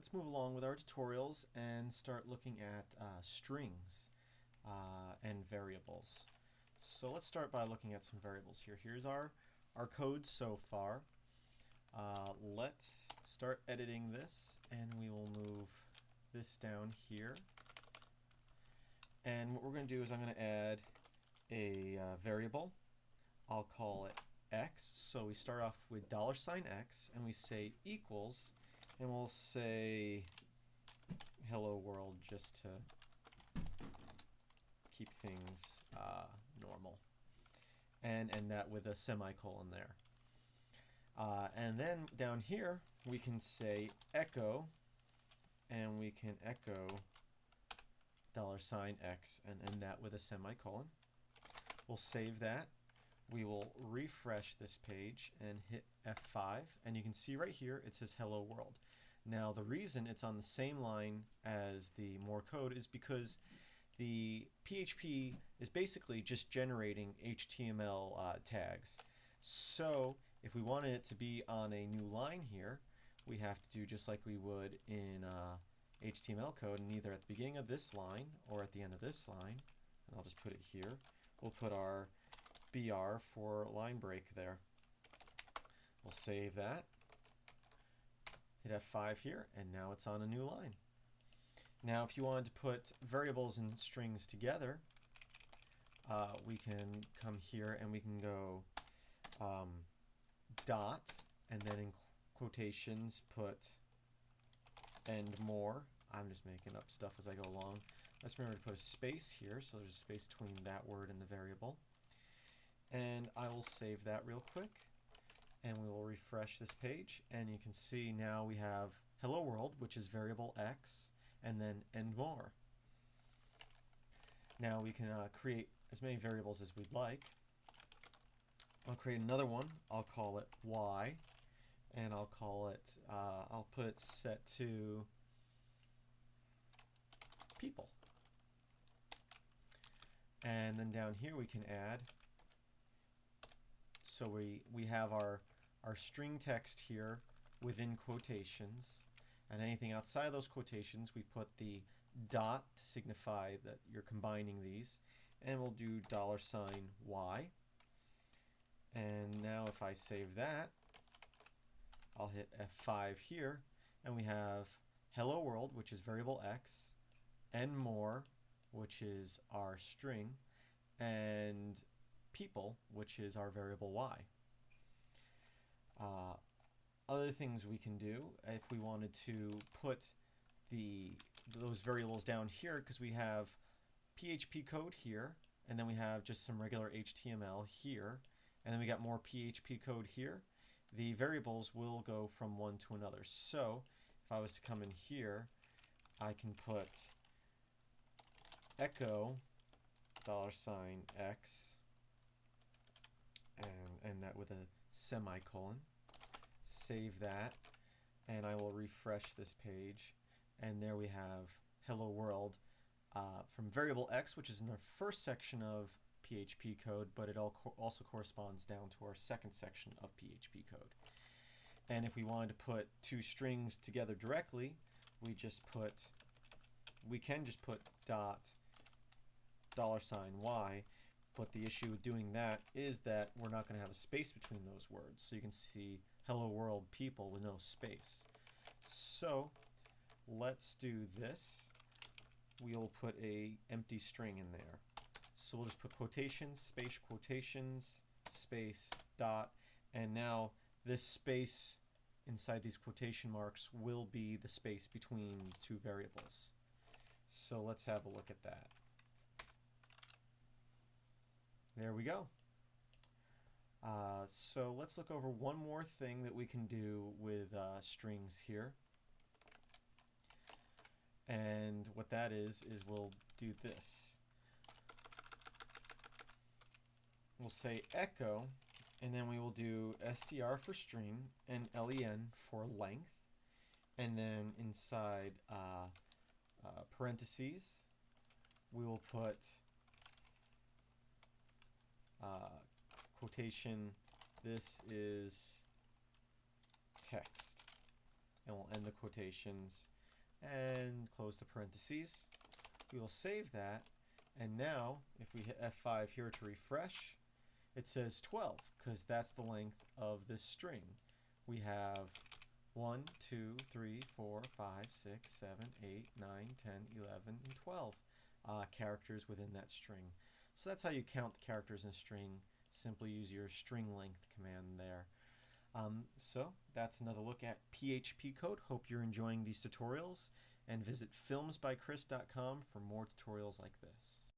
let's move along with our tutorials and start looking at strings and variables. So let's start by looking at some variables here. Here's our code so far. Let's start editing this, and we will move this down here. And what we're going to do is I'm going to add a variable. I'll call it x. So we start off with $x and we say equals, and we'll say hello world just to keep things normal, and end that with a semicolon there. And then down here we can say echo, and we can echo $x and end that with a semicolon. We'll save that. We will refresh this page and hit F5, and you can see right here it says hello world. Now the reason it's on the same line as the more code is because the PHP is basically just generating HTML tags. So if we wanted it to be on a new line here, we have to do just like we would in HTML code, and either at the beginning of this line or at the end of this line, and I'll just put it here, we'll put our BR for line break there. We'll save that, hit F5 here, and now it's on a new line. Now if you wanted to put variables and strings together, we can come here and we can go dot, and then in quotations put and more. I'm just making up stuff as I go along. Let's remember to put a space here, so there's a space between that word and the variable. And I will save that real quick, and we will refresh this page, and you can see now we have hello world, which is variable x, and then and more. Now we can create as many variables as we'd like. I'll create another one. I'll call it y, and I'll call it, I'll put it set to people. And then down here we can add, so we have our string text here within quotations, and anything outside of those quotations we put the dot to signify that you're combining these, and we'll do $y. And now if I save that, I'll hit F5 here, and we have hello world, which is variable x, and more, which is our string, and people, which is our variable y. Other things we can do if we wanted to put those variables down here, because we have PHP code here, and then we have just some regular HTML here, and then we got more PHP code here. The variables will go from one to another. So if I was to come in here, I can put echo $x and end that with a semicolon. Save that, and I will refresh this page, and there we have hello world from variable x, which is in the first section of PHP code, but it also corresponds down to our second section of PHP code. And if we wanted to put two strings together directly, we can just put dot $y, but the issue with doing that is that we're not going to have a space between those words. So you can see hello world people with no space. So let's do this. We'll put a empty string in there. So we'll just put quotations, space, dot, and now this space inside these quotation marks will be the space between two variables. So let's have a look at that. There we go. So let's look over one more thing that we can do with strings here. And what that is we'll do this. We'll say echo, and then we will do str for string and len for length, and then inside parentheses we will put quotation, this is text. and we'll end the quotations and close the parentheses. We will save that, and now if we hit F5 here to refresh, it says 12 because that's the length of this string. We have 1, 2, 3, 4, 5, 6, 7, 8, 9, 10, 11, and 12 characters within that string. So that's how you count the characters in a string. Simply use your string length command there. So that's another look at PHP code. Hope you're enjoying these tutorials, and visit filmsbychris.com for more tutorials like this.